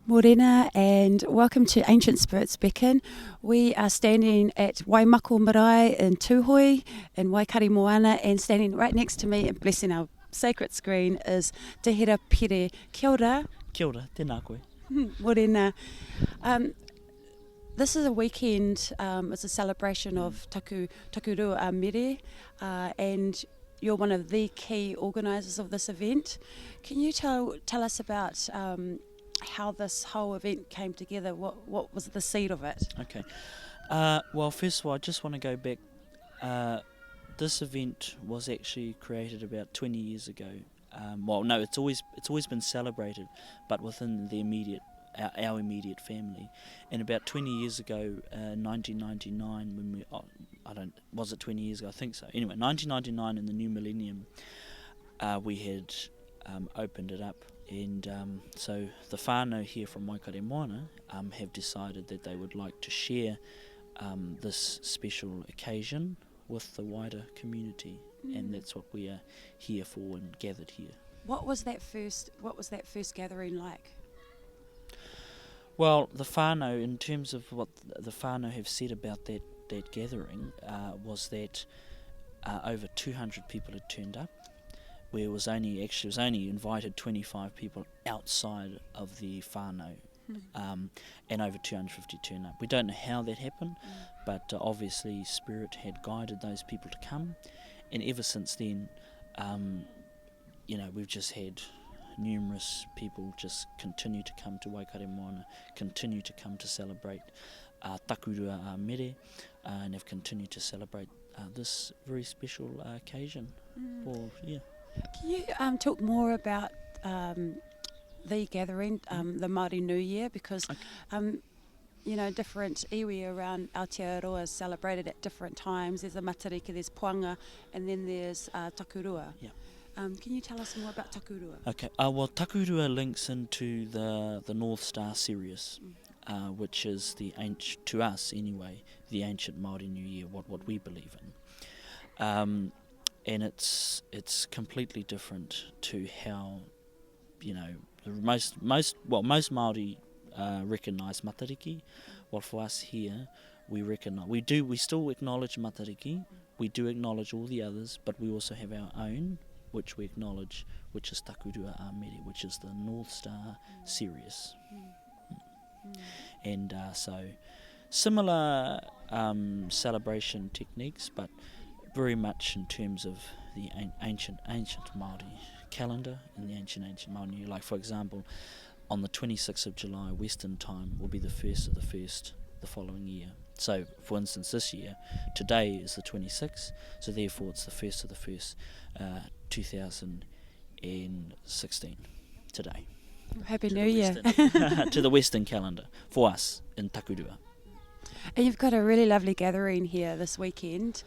Morena, and welcome to Ancient Spirits Beacon. We are standing at Waimako Marae in Tūhoi in Waikaremoana, and standing right next to me and blessing our sacred screen is Te Hira Pere. Kia ora. Kia ora, tēnā koe. Morena. This is a weekend, it's a celebration of Takurua-a-mere, and you're one of the key organisers of this event. Can you tell us about how this whole event came together? What was the seed of it? Okay. Well, first of all, I just want to go back. This event was actually created about 20 years ago. Well, no, it's always been celebrated, but within the our immediate family. And about 20 years ago, 1999, when was it 20 years ago? I think so. Anyway, 1999 in the new millennium, we had opened it up. And so the whānau here from Waikaremoana have decided that they would like to share this special occasion with the wider community, and that's what we are here for and gathered here. What was that first gathering like? Well, the whānau, in terms of what the whānau have said about that gathering, was that over 200 people had turned up. Where it was only invited 25 people outside of the whānau, and over 250 turned up. We don't know how that happened, but obviously Spirit had guided those people to come, and ever since then, we've just had numerous people just continue to come to Waikaremoana, continue to come to celebrate Takurua-a-mere, and have continued to celebrate this very special occasion. Can you talk more about the gathering, the Māori New Year, because different iwi around Aotearoa is celebrated at different times. There's a Matariki, there's Puanga, and then there's Takurua. Yeah. Can you tell us more about Takurua? Okay. Well, Takurua links into the North Star Sirius, which is to us anyway, the ancient Māori New Year, what we believe in. And it's completely different to how, most Māori recognise Matariki. Well, for us here, we still acknowledge Matariki. We do acknowledge all the others, but we also have our own, which we acknowledge, which is Takurua-a-mere, which is the North Star Sirius. And so similar celebration techniques, but very much in terms of the ancient Māori calendar and the ancient Māori New. Like, for example, on the 26th of July, Western time, will be the first of the first the following year. So, for instance, this year, today is the 26th, so therefore it's the first of the first 2016, today. Happy New Year. To the Western calendar, for us in Takurua. And you've got a really lovely gathering here this weekend.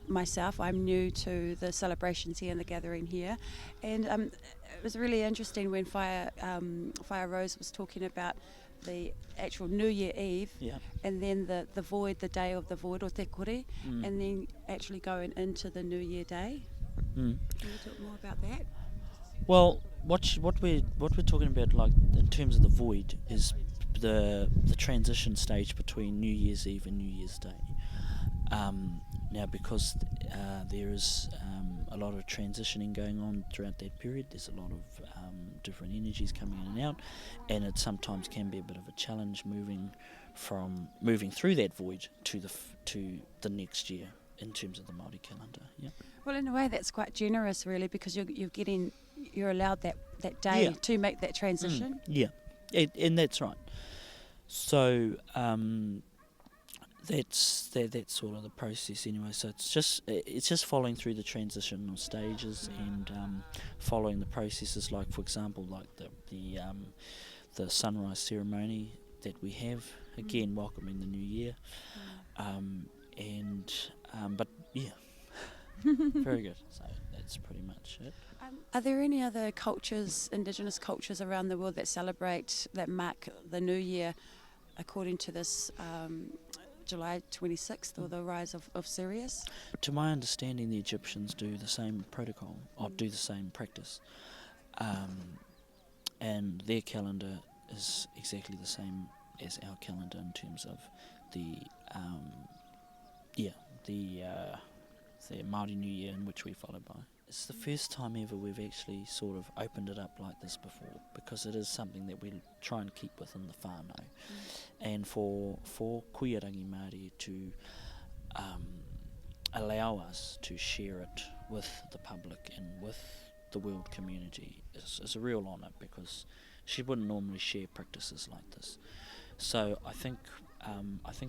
Myself, I'm new to the celebrations here and the gathering here, and it was really interesting when Fire Rose was talking about the actual New Year Eve, and then the void, the day of the void, or te kore, and then actually going into the New Year Day. Can you talk more about that? Well, what we're talking about, like in terms of the void, is the transition stage between New Year's Eve and New Year's Day. Now, because there is a lot of transitioning going on throughout that period, there's a lot of different energies coming in and out, and it sometimes can be a bit of a challenge moving through that void to the next year in terms of the Māori calendar. Yeah. Well, in a way, that's quite generous, really, because you're allowed that day to make that transition. And that's right. So that's sort of the process anyway. So it's just following through the transitional stages and following the processes. Like, for example, like the sunrise ceremony that we have, again welcoming the new year, but yeah, very good. So that's pretty much it. Are there any other cultures, Indigenous cultures around the world that mark the New Year according to this July 26th, or the rise of Sirius? To my understanding, the Egyptians do the same protocol, or do the same practice. And their calendar is exactly the same as our calendar in terms of the Māori New Year, in which we follow by. It's the first time ever we've actually sort of opened it up like this before, because it is something that we try and keep within the whānau. And for Kuiarangi Māori to allow us to share it with the public and with the world community is a real honour, because she wouldn't normally share practices like this. So I think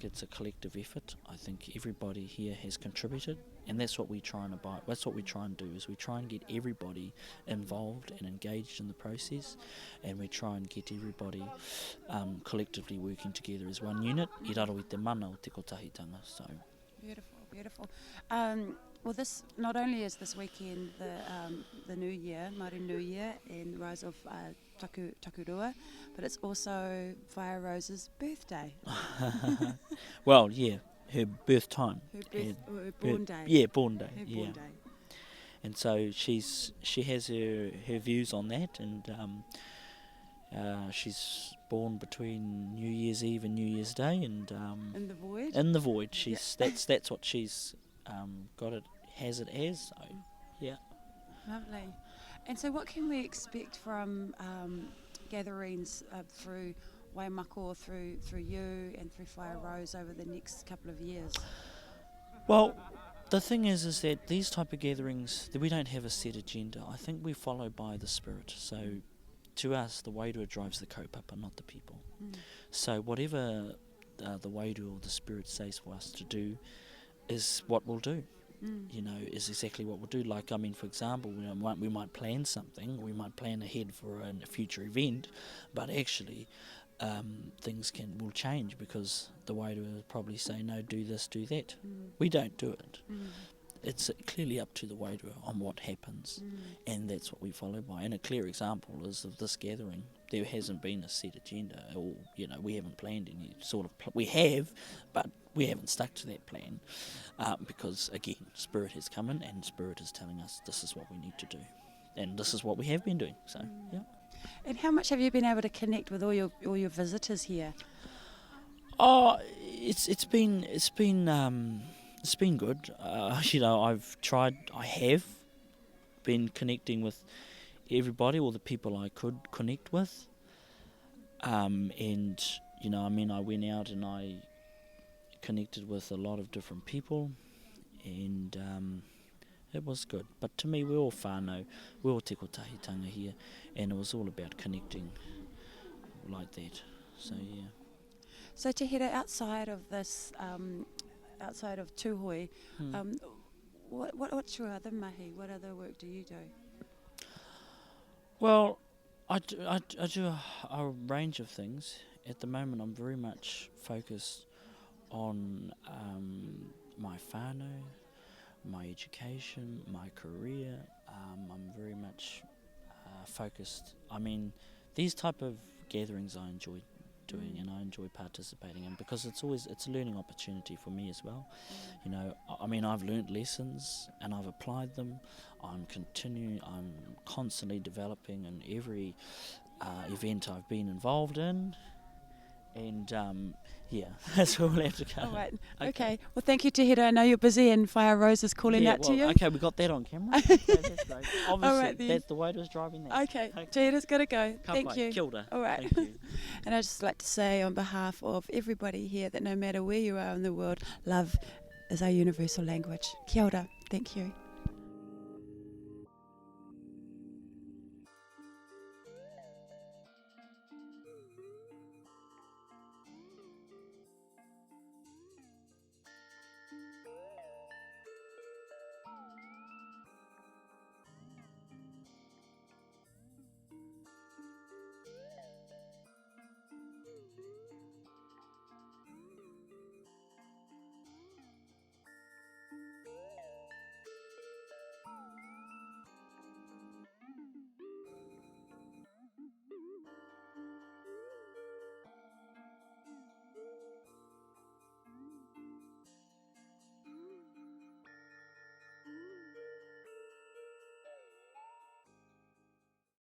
it's a collective effort. I think everybody here has contributed, and that's what we try and abide. That's what we try and do, is we try and get everybody involved and engaged in the process, and we try and get everybody collectively working together as one unit. I raro I te mana o te kotahitanga. So beautiful, beautiful. Well, this not only is this weekend the New Year, Māori New Year, and rise of Takurua, but it's also Whaia Rose's birthday. Well, yeah, her birth time. Her born day. Yeah, born day. Her yeah. born day. And so she has her views on that, and she's born between New Year's Eve and New Year's Day, and in the void. In the void, that's what she's has it as. So, yeah. Lovely. And so, what can we expect from gatherings through Waimako, through you, and through Whaia Rose over the next couple of years? Well, the thing is that these type of gatherings, we don't have a set agenda. I think we follow by the spirit. So, to us, the wairua drives the kaupapa, not the people. So, whatever the wairua or the spirit says for us to do is what we'll do. Is exactly what we'll do. Like, I mean, for example, we might plan something, we might plan ahead for a future event, but actually things will change, because the wairua will probably say, no, do this, do that. We don't do it. It's clearly up to the wairua on what happens, and that's what we follow by. And a clear example is of this gathering. There hasn't been a set agenda, or we haven't planned any sort of. We have, but we haven't stuck to that plan, because again, Spirit has come in, and Spirit is telling us this is what we need to do, and this is what we have been doing. So yeah. And how much have you been able to connect with all your visitors here? Oh, it's been good. I have been connecting with everybody, all the people I could connect with. And, I went out and I connected with a lot of different people, and it was good. But to me, we're all whānau, we're all te kotahitanga here, and it was all about connecting like that. So, yeah. So, Te Hira, outside of this, outside of Tūhoi, what's your other mahi? What other work do you do? Well, I do a range of things. At the moment, I'm very much focused on my whānau, my education, my career. I'm very much focused. I mean, these type of gatherings I enjoy doing, and I enjoy participating in, because it's a learning opportunity for me as well. I mean, I've learnt lessons and I've applied them. I'm constantly developing in every event I've been involved in, and that's where we'll have to go. All right. Okay. Well, thank you, Te Hira. I know you're busy, and Whaia Rose is calling out to you. Okay, we got that on camera. Okay, that's great. Obviously, right, the waiter's driving that. Okay. Te Hira's got to go. Thank you. Kia ora. All right. Thank you. And I'd just like to say, on behalf of everybody here, that no matter where you are in the world, love is our universal language. Kia ora. Thank you.